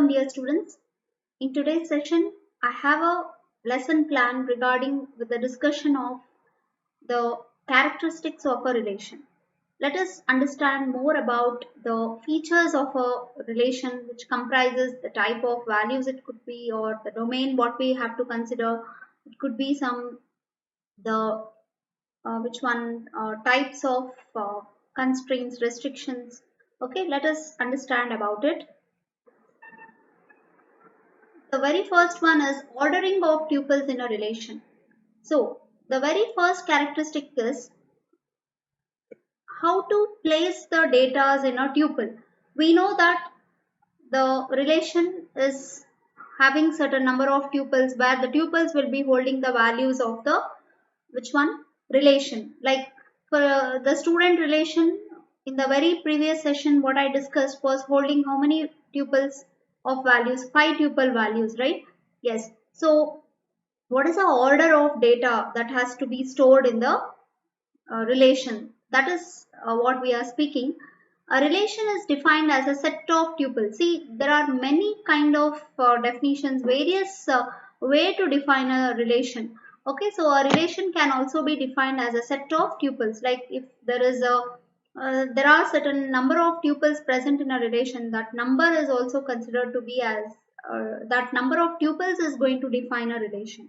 Welcome dear students. In today's session, I have a lesson plan regarding with the discussion of the characteristics of a relation. Let us understand more about the features of a relation which comprises the type of values it could be or the domain what we have to consider. It could be some the which one types of constraints, restrictions. Okay, let us understand about it. The very first one is ordering of tuples in a relation. So the very first characteristic is how to place the data in a tuple. We know that the relation is having certain number of tuples where the tuples will be holding the values of the which one relation. Like for the student relation in the very previous session what I discussed was holding how many tuples of values, 5 tuple values, right? Yes. So what is the order of data that has to be stored in the relation? That is what we are speaking. A relation is defined as a set of tuples. See, there are many kind of definitions, various way to define a relation. Okay, so a relation can also be defined as a set of tuples. Like if there is a there are certain number of tuples present in a relation, that number is also considered to be as that number of tuples is going to define a relation.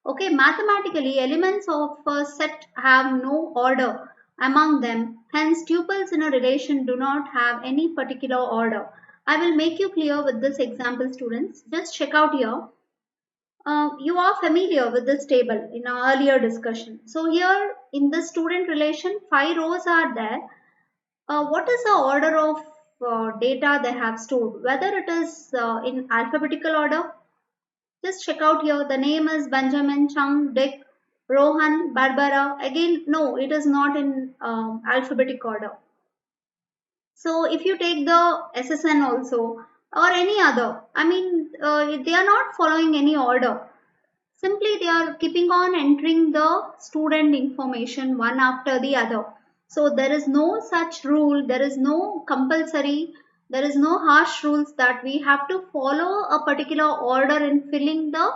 Okay, mathematically, elements of a set have no order among them. Hence, tuples in a relation do not have any particular order. I will make you clear with this example, students. Just check out here. You are familiar with this table in our earlier discussion. So here in the student relation, 5 rows are there. What is the order of data they have stored? Whether it is in alphabetical order, just check out here. The name is Benjamin, Chung, Dick, Rohan, Barbara. Again, no, it is not in alphabetic order. So if you take the SSN also or any other, I mean, they are not following any order. Simply they are keeping on entering the student information one after the other. So there is no such rule, there is no compulsory, there is no harsh rules that we have to follow a particular order in filling the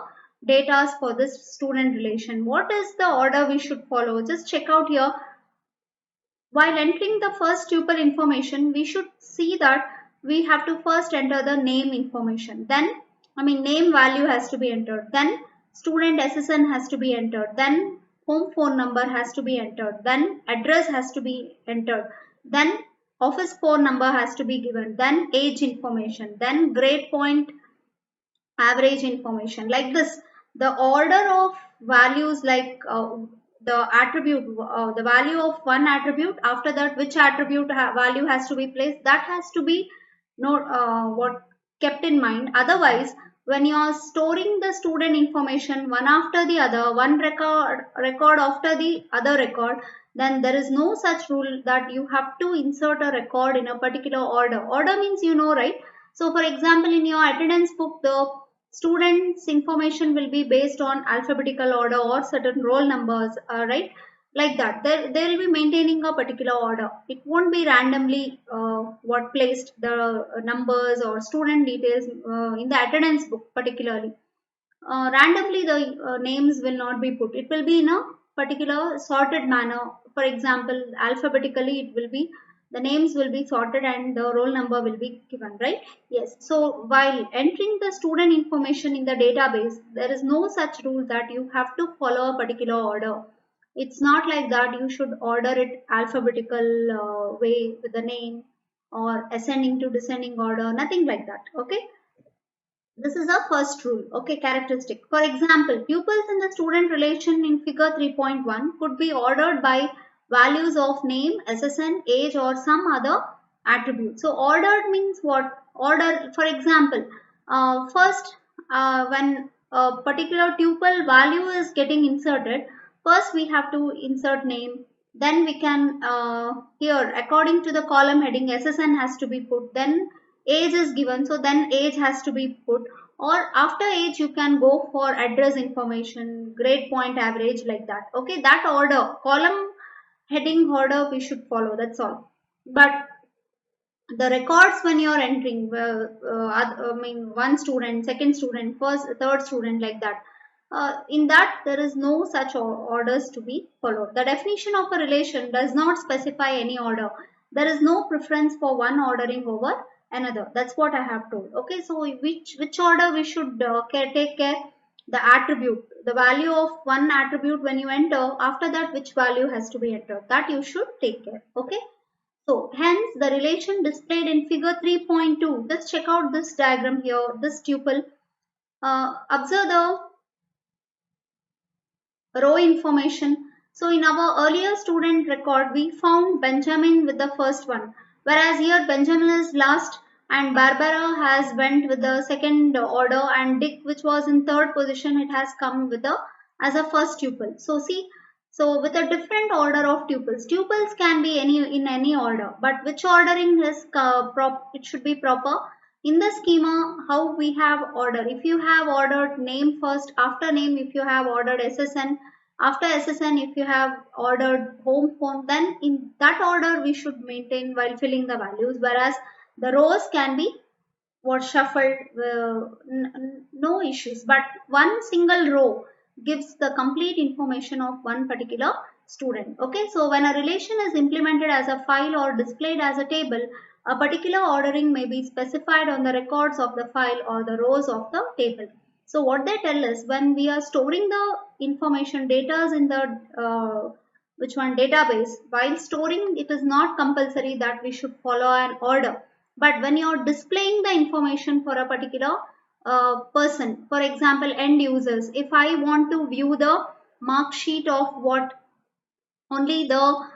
data for this student relation. What is the order we should follow? Just check out here. While entering the first tuple information, we should see that we have to first enter the name information. Then, name value has to be entered. Then, student SSN has to be entered. Then, home phone number has to be entered. Then, address has to be entered. Then, office phone number has to be given. Then, age information. Then, grade point average information. Like this, the order of values, like the attribute, the value of one attribute, after that which attribute value has to be placed, that has to be what kept in mind. Otherwise, when you are storing the student information one after the other, one record after the other record, then there is no such rule that you have to insert a record in a particular order. Order means, you know, right? So for example, in your attendance book, the students information will be based on alphabetical order or certain roll numbers, right? Like that, they will be maintaining a particular order. It won't be randomly what placed the numbers or student details in the attendance book particularly. Randomly the names will not be put. It will be in a particular sorted manner. For example, alphabetically it will be, the names will be sorted and the roll number will be given, right? Yes. So while entering the student information in the database, there is no such rule that you have to follow a particular order. It's not like that you should order it alphabetical way with the name or ascending to descending order, nothing like that. Okay, this is our first rule. Okay, characteristic. For example, tuples in the student relation in figure 3.1 could be ordered by values of name, SSN, age or some other attribute. So ordered means what? Order, for example, first when a particular tuple value is getting inserted, first we have to insert name, then we can here according to the column heading SSN has to be put, then age is given, so then age has to be put, or after age you can go for address information, grade point average, like that. Okay, that order, column heading order we should follow, that's all. But the records when you are entering, I mean, one student, second student, first, third student, like that. In that, there is no such orders to be followed. The definition of a relation does not specify any order. There is no preference for one ordering over another. That's what I have told. Okay, so which order we should take care? The attribute, the value of one attribute when you enter. After that, which value has to be entered? That you should take care. Okay. So hence the relation displayed in figure 3.2. Just check out this diagram here, this tuple. Observe the row information. So in our earlier student record, we found Benjamin with the first one, whereas here Benjamin is last and Barbara has went with the second order, and Dick, which was in third position, it has come with the as a first tuple. So see, so with a different order of tuples. Tuples can be in any order, but which ordering is it should be proper. In the schema, how we have order. If you have ordered name first, after name, if you have ordered SSN, after SSN, if you have ordered home phone, then in that order we should maintain while filling the values. Whereas the rows can be what shuffled, no issues. But one single row gives the complete information of one particular student. Okay, so when a relation is implemented as a file or displayed as a table, a particular ordering may be specified on the records of the file or the rows of the table. So what they tell is, when we are storing the information data in the which one database, while storing, it is not compulsory that we should follow an order. But when you're displaying the information for a particular person, for example, end users, if I want to view the mark sheet of what only the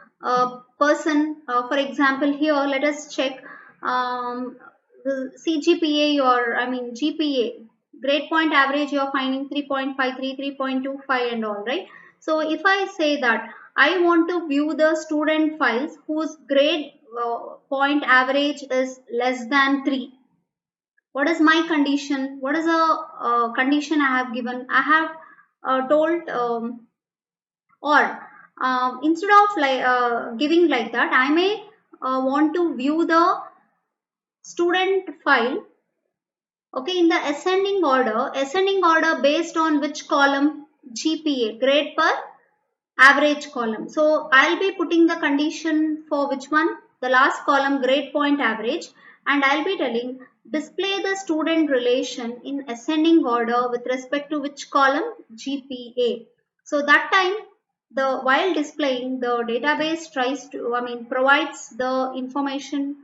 person, for example, here let us check the CGPA, or I mean GPA, grade point average, you're finding 3.53, 3.25 and all, right? So if I say that I want to view the student files whose grade point average is less than 3, what is my condition? What is the condition I have given? I have told or instead of like giving like that, I may want to view the student file, okay, in the ascending order based on which column? GPA, grade per average column. So I'll be putting the condition for which one? The last column, grade point average, and I'll be telling display the student relation in ascending order with respect to which column? GPA. So that time, the while displaying, the database tries to, I mean, provides the information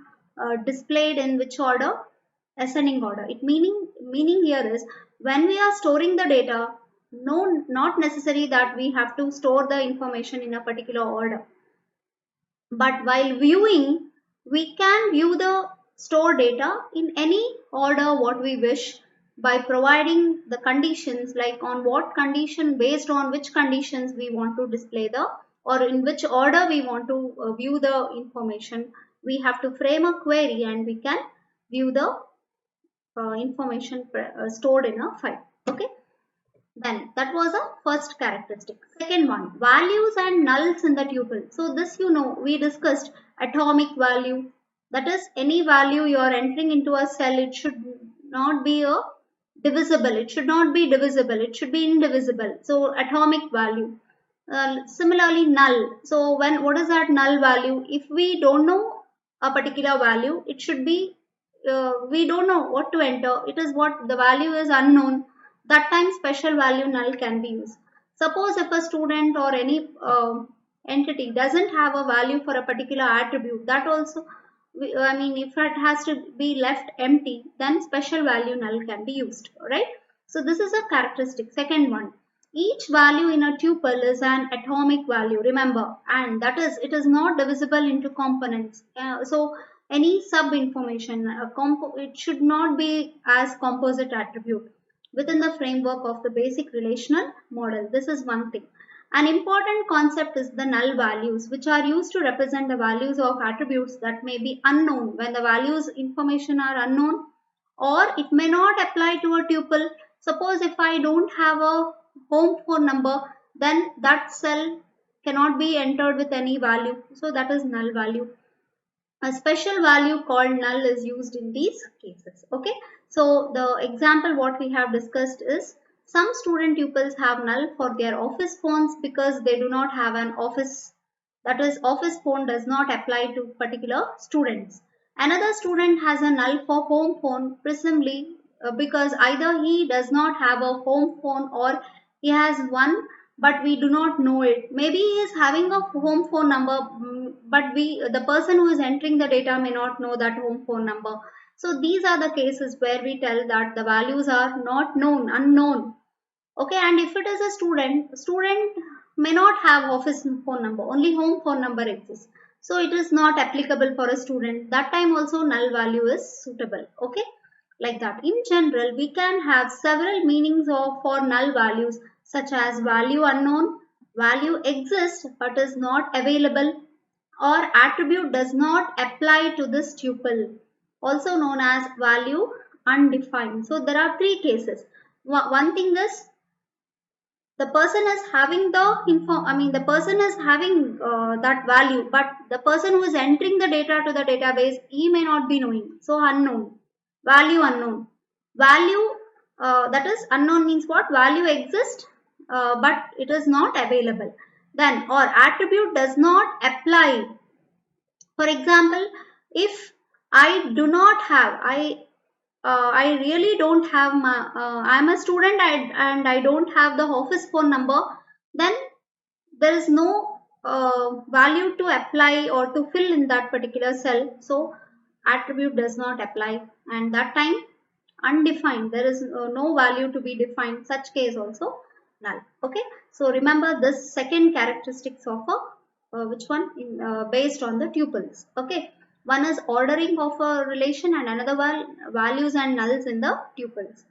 displayed in which order? Ascending order. It meaning here is, when we are storing the data, no, not necessary that we have to store the information in a particular order. But while viewing, we can view the stored data in any order what we wish, by providing the conditions, like on what condition, based on which conditions we want to display the, or in which order we want to view the information. We have to frame a query and we can view the information stored in a file. Okay. Then that was a first characteristic. Second one, values and nulls in the tuple. So this, you know, we discussed atomic value. That is, any value you are entering into a cell, it should not be a divisible. It should not be divisible. It should be indivisible. So atomic value. Similarly, null. So what is that null value? If we don't know a particular value, it should be we don't know what to enter. It is what the value is unknown. That time special value null can be used. Suppose if a student or any entity doesn't have a value for a particular attribute, that also, I mean, if it has to be left empty, then special value null can be used, right? So this is a characteristic. Second one, each value in a tuple is an atomic value, remember, and that is, it is not divisible into components. So any sub information, it should not be as composite attribute within the framework of the basic relational model. This is one thing. An important concept is the null values, which are used to represent the values of attributes that may be unknown. When the values information are unknown, or it may not apply to a tuple. Suppose if I don't have a home phone number, then that cell cannot be entered with any value. So that is null value. A special value called null is used in these cases. Okay, so the example what we have discussed is some student pupils have null for their office phones because they do not have an office, that is office phone does not apply to particular students. Another student has a null for home phone presumably because either he does not have a home phone or he has one but we do not know it. Maybe he is having a home phone number, but the person who is entering the data may not know that home phone number. So these are the cases where we tell that the values are not known, unknown. Okay, and if it is a student may not have office phone number, only home phone number exists. So it is not applicable for a student. That time also null value is suitable. Okay, like that. In general, we can have several meanings of for null values such as value unknown, value exists but is not available, or attribute does not apply to this tuple, also known as value undefined. So there are three cases. One thing is the person is having the the person is having that value, but the person who is entering the data to the database, he may not be knowing, so unknown, value unknown, value that is unknown means what, value exists but it is not available, then or attribute does not apply. For example, if I do not have I really don't have my, I'm a student and I don't have the office phone number, then there is no value to apply or to fill in that particular cell. So attribute does not apply, and that time undefined, there is no value to be defined. Such case also null. Okay. So remember this second characteristics of a which one based on the tuples. Okay. One is ordering of a relation and another one values and nulls in the tuples.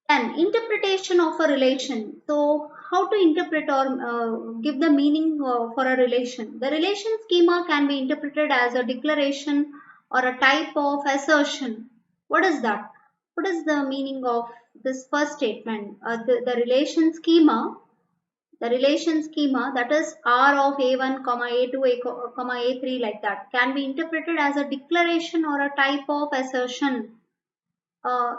Then interpretation of a relation. So how to interpret or give the meaning for a relation. The relation schema can be interpreted as a declaration or a type of assertion. What is that? What is the meaning of this first statement? The relation schema, the relation schema, that is R of A1, A2, A3 like that, can be interpreted as a declaration or a type of assertion. Uh,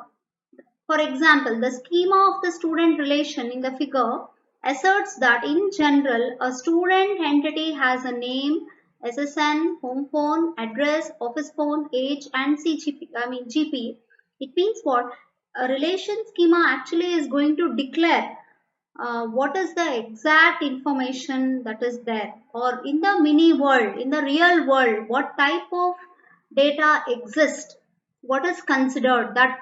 for example, the schema of the student relation in the figure asserts that in general, a student entity has a name, SSN, home phone, address, office phone, age, and GP. It means what? A relation schema actually is going to declare what is the exact information that is there, or in the mini world, in the real world, what type of data exists, what is considered, that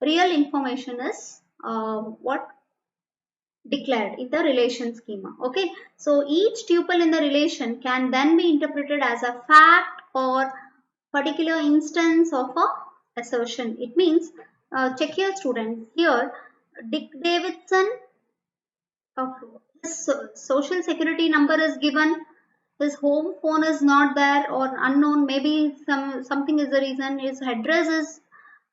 real information is what declared in the relation schema. Okay, so each tuple in the relation can then be interpreted as a fact or particular instance of a assertion. It means check here students, here Dick Davidson of his social security number is given, his home phone is not there or unknown, maybe something is the reason, his address is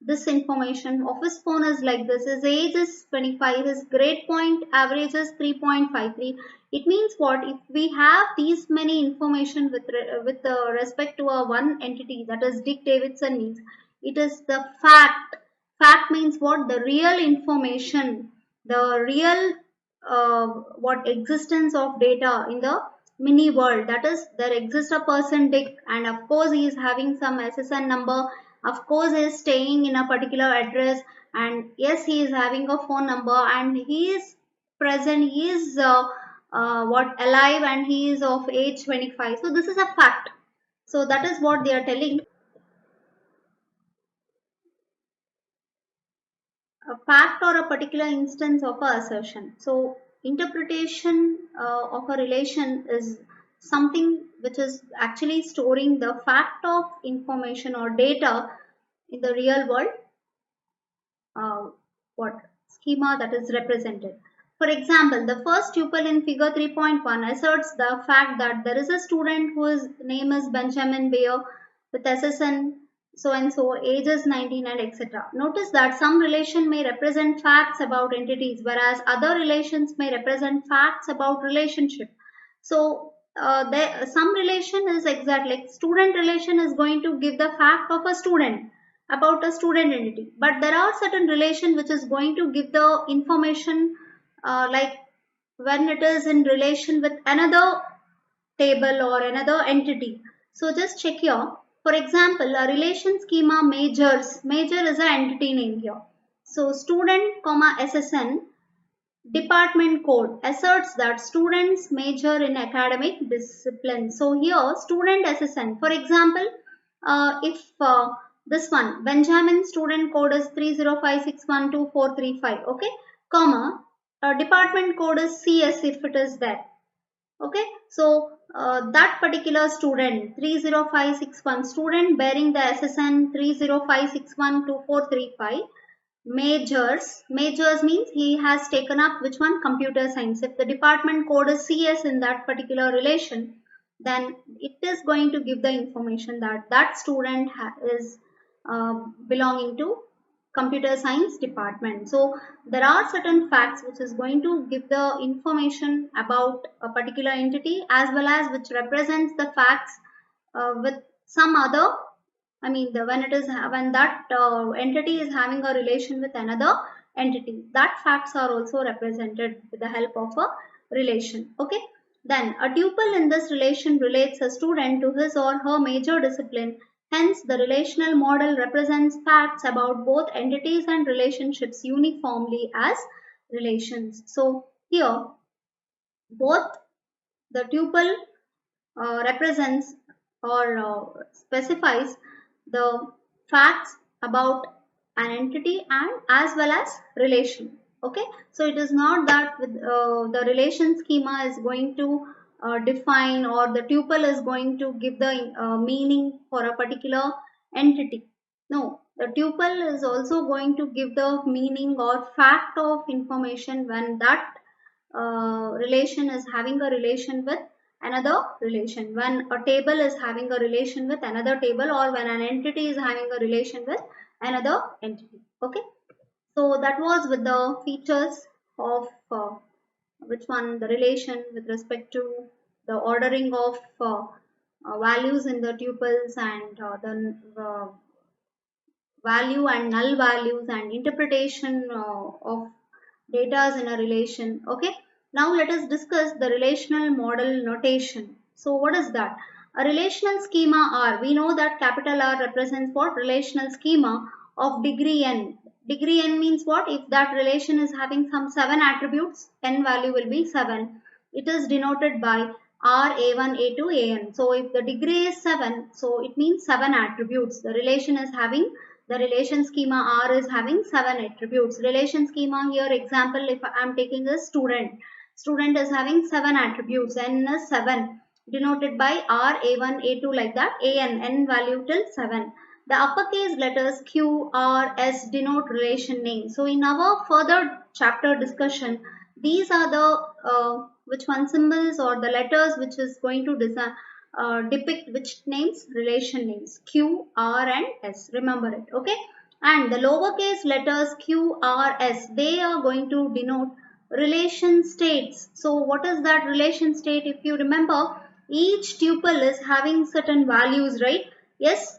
this information, office phone is like this, his age is 25, his grade point average is 3.53. It means what, if we have these many information with respect to a one entity, that is Dick Davidson, means it is the fact. Fact means what, the real information, the real what existence of data in the mini world, that is there exists a person Dick, and of course he is having some SSN number, of course he is staying in a particular address, and yes he is having a phone number, and he is present, he is what alive, and he is of age 25. So this is a fact. So that is what they are telling, a fact or a particular instance of a assertion. So interpretation of a relation is something which is actually storing the fact of information or data in the real world what schema that is represented. For example, the first tuple in figure 3.1 asserts the fact that there is a student whose name is Benjamin Bayer with SSN so and so, age is 19 and etc. Notice that some relation may represent facts about entities, whereas other relations may represent facts about relationship. So some relation is exact, like student relation is going to give the fact of a student about a student entity, but there are certain relation which is going to give the information, like when it is in relation with another table or another entity. So just check here. For example, a relation schema majors. Major is an entity name here. So student comma SSN department code asserts that students major in academic discipline. So here student SSN. For example, if this one Benjamin student code is 305612435, okay, comma department code is CS if it is there. Okay, so that particular student 30561 student bearing the SSN 305612435 majors means he has taken up which one, computer science. If the department code is CS in that particular relation, then it is going to give the information that that student is belonging to computer science department. So there are certain facts which is going to give the information about a particular entity, as well as which represents the facts with some other, I mean when it is when that entity is having a relation with another entity, that facts are also represented with the help of a relation. Okay, then a tuple in this relation relates a student to his or her major discipline. Hence, the relational model represents facts about both entities and relationships uniformly as relations. So here, both the tuple represents or specifies the facts about an entity and as well as relation. Okay, so it is not that with, the relation schema is going to define, or the tuple is going to give the meaning for a particular entity. No, the tuple is also going to give the meaning or fact of information when that relation is having a relation with another relation, when a table is having a relation with another table, or when an entity is having a relation with another entity. Okay, so that was with the features of which one, the relation with respect to the ordering of values in the tuples, and the value and null values and interpretation of data in a relation. Okay, now let us discuss the relational model notation. So what is that? A relational schema R, we know that capital R represents what? Relational schema of degree n. Degree n means what? If that relation is having some 7 attributes, n value will be 7. It is denoted by R A1 A2 AN. So if the degree is 7, so it means 7 attributes. The relation is having, the relation schema R is having 7 attributes. Relation schema here, example, if I am taking a student, student is having 7 attributes, n is 7, denoted by R A1 A2 like that, n value till 7. The uppercase letters Q, R, S denote relation name. So in our further chapter discussion, these are the which one symbols or the letters which is going to design depict which names, relation names, Q, R and S, remember it. Okay, and the lowercase letters Q, R, S, they are going to denote relation states. So what is that relation state? If you remember, each tuple is having certain values, right? Yes,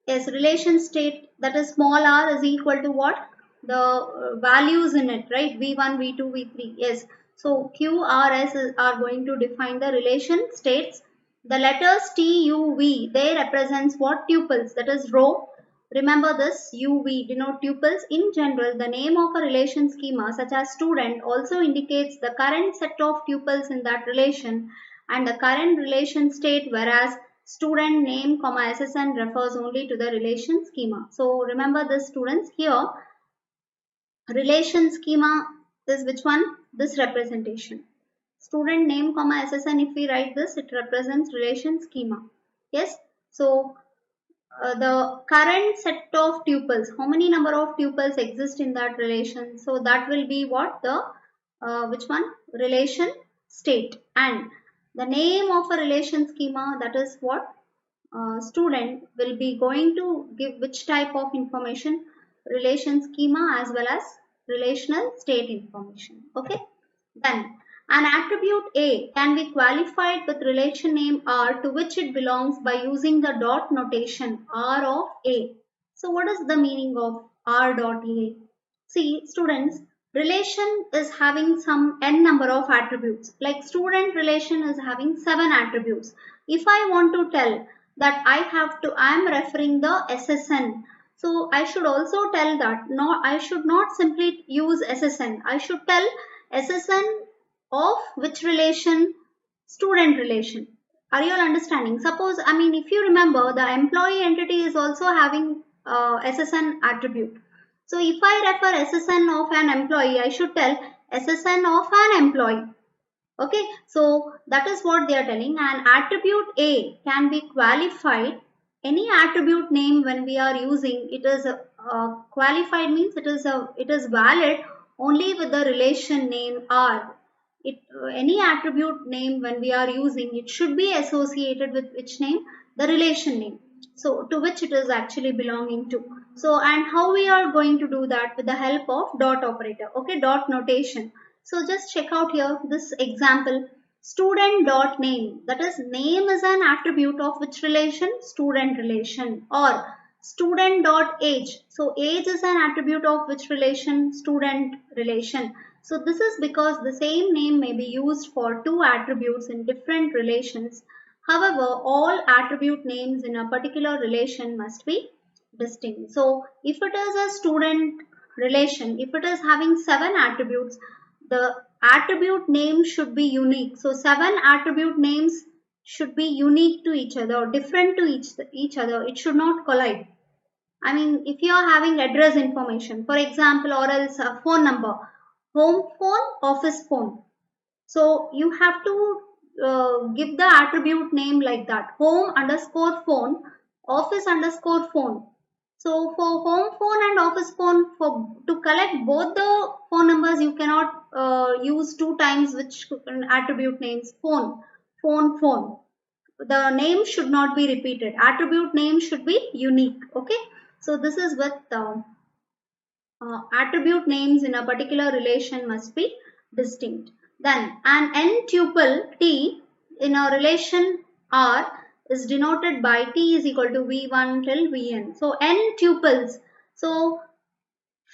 yes, relation state, that is small r is equal to what? The values in it, right? V1, V2, V3. Yes. So Q, R, S are going to define the relation states. The letters T, U, V, they represents what? Tuples, that is row. Remember this, U, V denote tuples. In general, the name of a relation schema such as student also indicates the current set of tuples in that relation and the current relation state, whereas student name comma SSN refers only to the relation schema. So remember this, students, here relation schema is which one? This representation. Student name comma SSN, if we write this, it represents relation schema. Yes. So the current set of tuples, how many number of tuples exist in that relation? So that will be what? The which one? Relation state. And the name of a relation schema, that is what? Student will be going to give which type of information? Relation schema as well as relational state information. Okay, then An attribute A can be qualified with relation name R to which it belongs by using the dot notation R of A. So what is the meaning of R dot A? See, students, relation is having some n number of attributes. Like student relation is having 7 attributes. If I want to tell that I am referring the SSN. So I should also tell that I should not simply use SSN. I should tell SSN of which relation? Student relation. Are you all understanding? Suppose, I mean, if you remember, the employee entity is also having SSN attribute. So if I refer SSN of an employee, I should tell SSN of an employee. Okay, so that is what they are telling. An attribute A can be qualified. Any attribute name when we are using it is qualified means it is valid only with the relation name R. Any attribute name when we are using it should be associated with which name? The relation name. So to which it is actually belonging to. So and how we are going to do that? With the help of dot operator. Okay, dot notation. So just check out here this example. Student dot name, that is name is an attribute of which relation? Student relation. Or student dot age, so age is an attribute of which relation? Student relation. So this is because the same name may be used for two attributes in different relations. However, all attribute names in a particular relation must be distinct. So if it is a student relation, if it is having 7 attributes, the attribute name should be unique. So 7 attribute names should be unique to each other, different to each other. It should not collide. I mean, if you are having address information, for example, or else a phone number, home phone, office phone. So you have to give the attribute name like that. Home underscore phone, office underscore phone. So for home phone and office phone, for to collect both the phone numbers, you cannot use 2 times which attribute names. Phone, phone, phone. The name should not be repeated. Attribute name should be unique. Okay. So this is with attribute names in a particular relation must be distinct. Then an n tuple T in a relation R is denoted by T is equal to V1 till Vn. So n tuples. So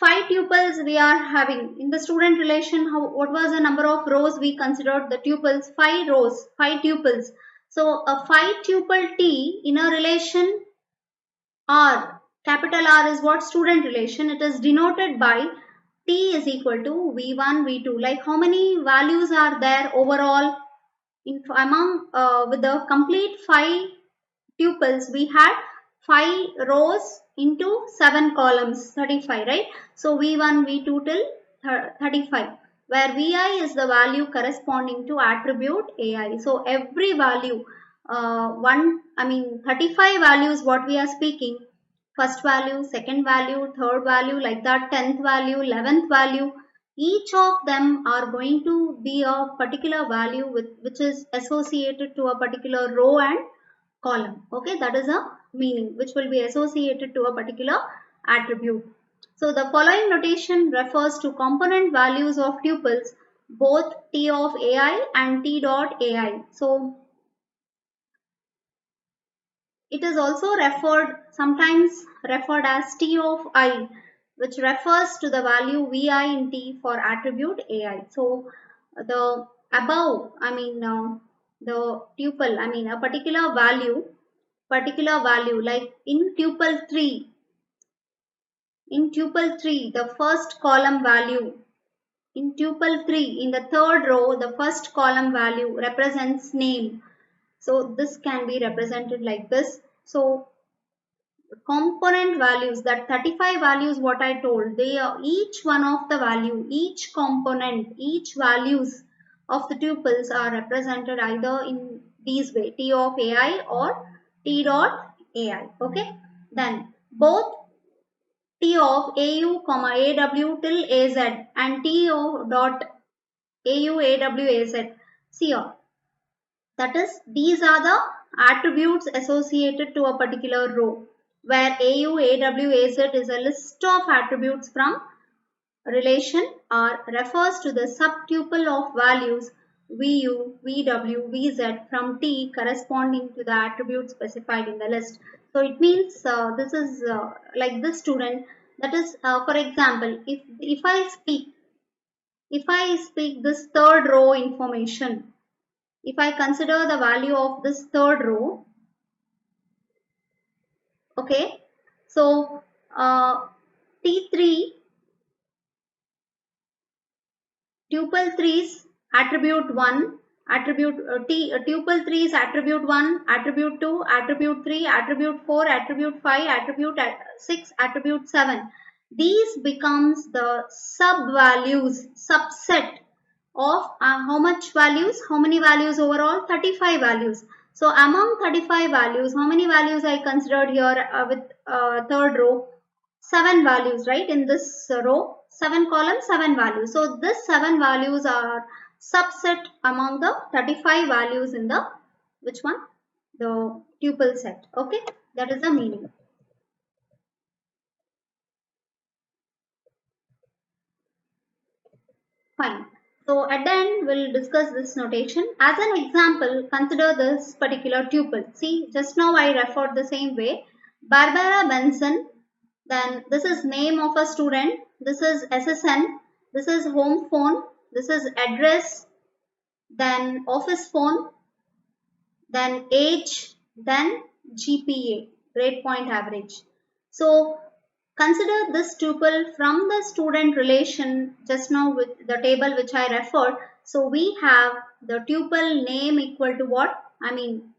5 tuples we are having in the student relation. What was the number of rows we considered? The tuples, 5 rows, 5 tuples. So a 5 tuple T in a relation R, capital R is what? Student relation. It is denoted by T is equal to V1, V2. Like how many values are there overall? With the complete 5 tuples, we had 5 rows into 7 columns, 35, right? So V1, V2 till 35, where Vi is the value corresponding to attribute Ai. So every value, 35 values what we are speaking, first value, second value, third value, like that, 10th value, 11th value, each of them are going to be a particular value which is associated to a particular row and column. Okay, that is a meaning which will be associated to a particular attribute. So the following notation refers to component values of tuples, both T of Ai and T dot Ai. So it is also sometimes referred as T of I, which refers to the value Vi in T for attribute Ai. So the above, the tuple, a particular value, like in tuple 3, the first column value, in tuple 3, in the third row, the first column value represents name. So this can be represented like this. So component values, that 35 values what I told, they are each one of the value, each component, each values of the tuples are represented either in these way, T of Ai or T dot Ai. Okay. Then both T of AU, AW till AZ and T of dot AU, AW, AZ. See here. That is, these are the attributes associated to a particular row, where AU, AW, AZ is a list of attributes from relation R refers to the subtuple of values VU, VW, VZ from T corresponding to the attribute specified in the list. So it means this is like this student. That is, for example, if I speak this third row information, if I consider the value of this third row, okay, so T3 tuple 3's attribute 1, tuple 3 is attribute 1, attribute 2, attribute 3, attribute 4, attribute 5, attribute 6, attribute 7. These becomes the sub values, subset of how much values, how many values overall? 35 values. So among 35 values, how many values I considered here with third row? 7 values, right? In this row, 7 columns, 7 values. So this 7 values are subset among the 35 values in the, which one? The tuple set. Okay, that is the meaning. Fine. So at the end, we'll discuss this notation. As an example, consider this particular tuple. See, just now I referred the same way. Barbara Benson, then this is name of a student, this is SSN, this is home phone, this is address, then office phone, then age, then GPA, grade point average. So consider this tuple from the student relation just now with the table which I referred. So we have the tuple name equal to what? I mean,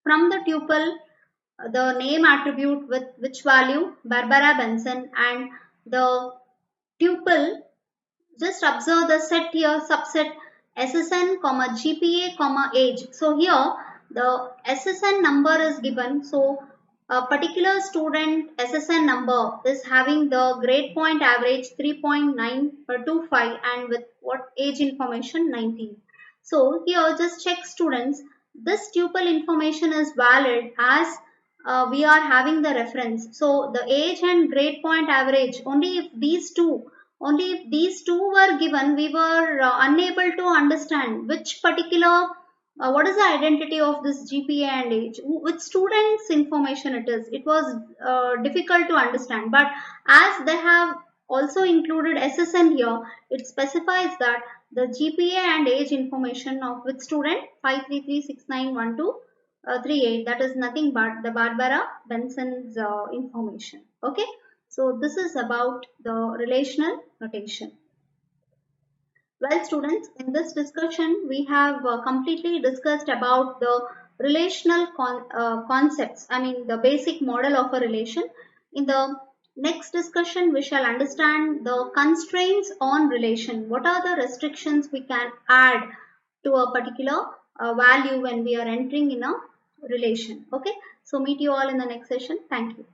from the tuple, the name attribute with which value? Barbara Benson, and the tuple, just observe the set here, subset SSN, GPA, age. So here the SSN number is given. So a particular student SSN number is having the grade point average 3.925 and with what age information 19. So here just check students, this tuple information is valid as we are having the reference. So the age and grade point average, only if these two were given, we were unable to understand which particular, what is the identity of this GPA and age, which student's information it is. It was difficult to understand. But as they have also included SSN here, it specifies that the GPA and age information of which student 533691238, that is nothing but the Barbara Benson's information. Okay. So this is about the relational notation. Well students, in this discussion we have completely discussed about the relational concepts, I mean the basic model of a relation. In the next discussion we shall understand the constraints on relation. What are the restrictions we can add to a particular value when we are entering in a relation. Okay, so meet you all in the next session. Thank you.